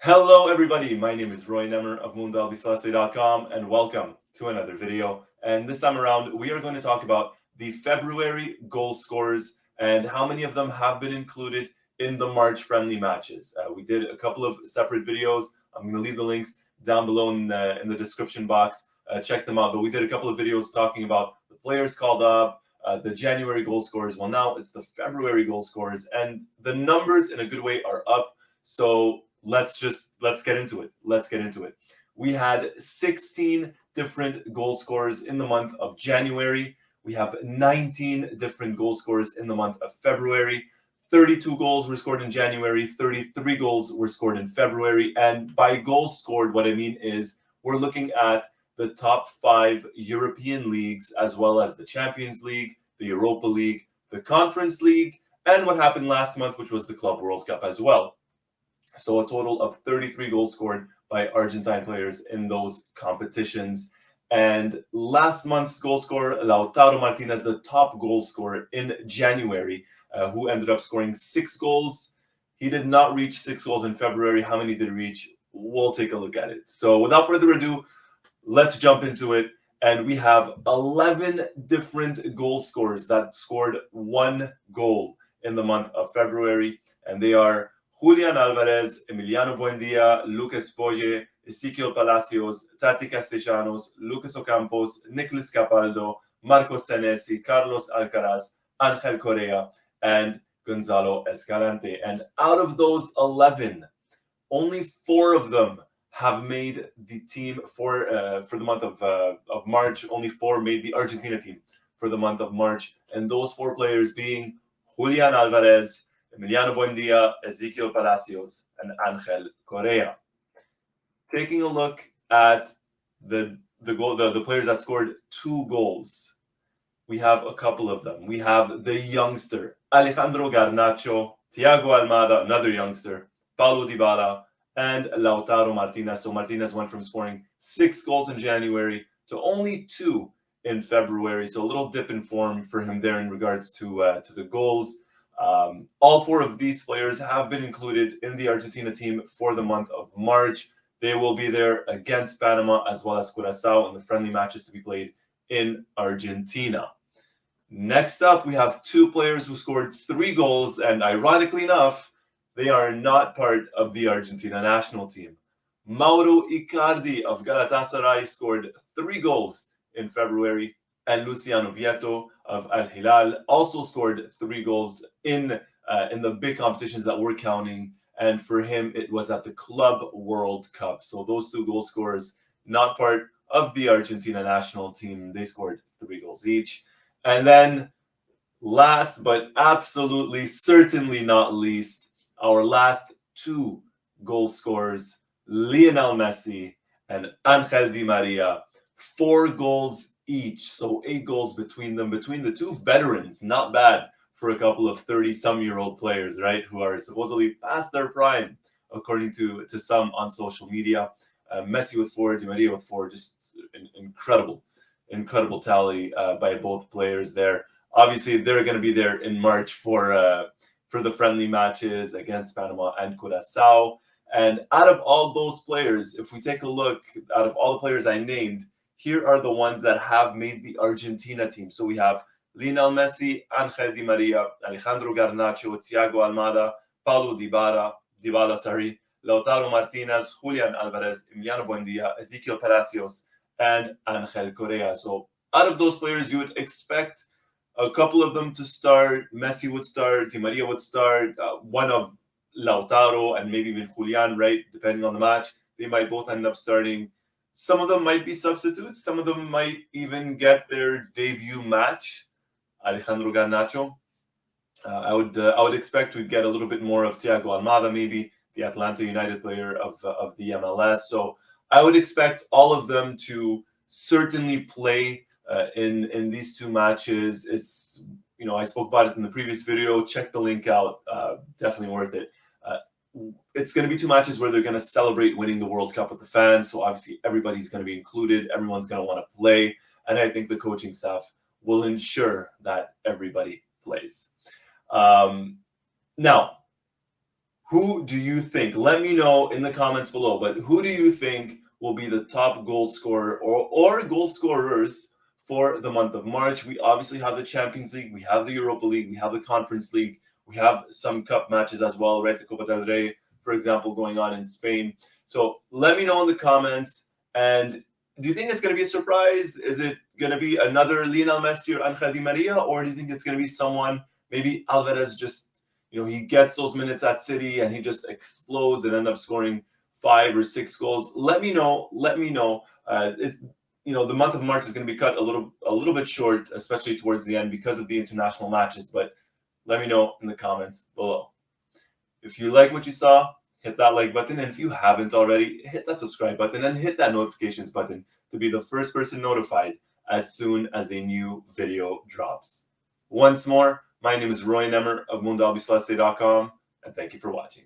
Hello, everybody. My name is Roy Nemmer of MundoAlbiceleste.com, and welcome to another video. And this time around, we are going to talk about the February goal scorers and how many of them have been included in the March friendly matches. We did a couple of separate videos. I'm going to leave the links down below in the description box. Check them out. But we did a couple of videos talking about the players called up, the January goal scorers. Well, now it's the February goal scorers, and the numbers in a good way are up. So let's get into it. Let's get into it. We had 16 different goal scorers in the month of January. We have 19 different goal scorers in the month of February. 32 goals were scored in January, 33 goals were scored in February. And by goals scored, what I mean is we're looking at the top 5 European leagues, as well as the Champions League, the Europa League, the Conference League, and what happened last month, which was the Club World Cup as well. So a total of 33 goals scored by Argentine players in those competitions. And last month's goal scorer, Lautaro Martinez, the top goal scorer in January, who ended up scoring 6 goals. He did not reach 6 goals in February. How many did he reach? We'll take a look at it. So without further ado, let's jump into it. And we have 11 different goal scorers that scored 1 goal in the month of February. And they are Julian Alvarez, Emiliano Buendia, Lucas Poye, Ezequiel Palacios, Tati Castellanos, Lucas Ocampos, Nicolas Capaldo, Marcos Senesi, Carlos Alcaraz, Angel Correa, and Gonzalo Escalante. And out of those 11, only 4 of them have made the team for the month of March. Only 4 made the Argentina team for the month of March. And those 4 players being Julian Alvarez, Emiliano Buendia, Ezequiel Palacios, and Angel Correa. Taking a look at the players that scored 2 goals, we have a couple of them. We have the youngster Alejandro Garnacho, Thiago Almada, another youngster, Paulo Dybala, and Lautaro Martinez. So Martinez went from scoring 6 goals in January to only 2 in February. So a little dip in form for him there in regards to the goals. All 4 of these players have been included in the Argentina team for the month of March. They will be there against Panama as well as Curaçao in the friendly matches to be played in Argentina. Next up, we have 2 players who scored 3 goals, and ironically enough, they are not part of the Argentina national team. Mauro Icardi of Galatasaray scored 3 goals in February, and Luciano Vieto of Al Hilal also scored 3 goals in the big competitions that we're counting. And for him, it was at the Club World Cup. So those 2 goal scorers, not part of the Argentina national team, they scored 3 goals each. And then last but absolutely certainly not least, our last 2 goal scorers, Lionel Messi and Angel Di Maria, 4 goals each, so 8 goals between them, between the 2 veterans. Not bad for a couple of 30-some-year-old players, right, who are supposedly past their prime, according to some on social media. Messi with 4, Di Maria with 4, just an incredible tally by both players there. Obviously, they're going to be there in March for the friendly matches against Panama and Curaçao. And out of all those players, if we take a look, out of all the players I named, here are the ones that have made the Argentina team. So we have Lionel Messi, Angel Di Maria, Alejandro Garnacho, Thiago Almada, Paulo Dybala, Lautaro Martinez, Julian Alvarez, Emiliano Buendia, Ezequiel Palacios, and Angel Correa. So out of those players, you would expect a couple of them to start. Messi would start, Di Maria would start, one of Lautaro and maybe even Julian, right? Depending on the match, they might both end up starting. Some of them might be substitutes. Some of them might even get their debut match. Alejandro Garnacho. I would expect we'd get a little bit more of Thiago Almada, maybe the Atlanta United player of the MLS. So I would expect all of them to certainly play in these 2 matches. It's, I spoke about it in the previous video. Check the link out. Definitely worth it. It's going to be 2 matches where they're going to celebrate winning the World Cup with the fans. So obviously everybody's going to be included. Everyone's going to want to play. And I think the coaching staff will ensure that everybody plays. Now, Who do you think? Let me know in the comments below. But who do you think will be the top goal scorer or goal scorers for the month of March? We obviously have the Champions League, we have the Europa League, we have the Conference League, we have some cup matches as well, right? The Copa del Rey, for example, going on in Spain. So let me know in the comments. And do you think it's going to be a surprise? Is it going to be another Lionel Messi or Angel Di Maria? Or do you think it's going to be someone, maybe Alvarez, just, he gets those minutes at City and he just explodes and ends up scoring 5 or 6 goals? Let me know. Let me know. The month of March is going to be cut a little bit short, especially towards the end because of the international matches. But let me know in the comments below. If you like what you saw, hit that like button. And if you haven't already, hit that subscribe button and hit that notifications button to be the first person notified as soon as a new video drops. Once more, my name is Roy Nemmer of MundoAlbiceleste.com, and thank you for watching.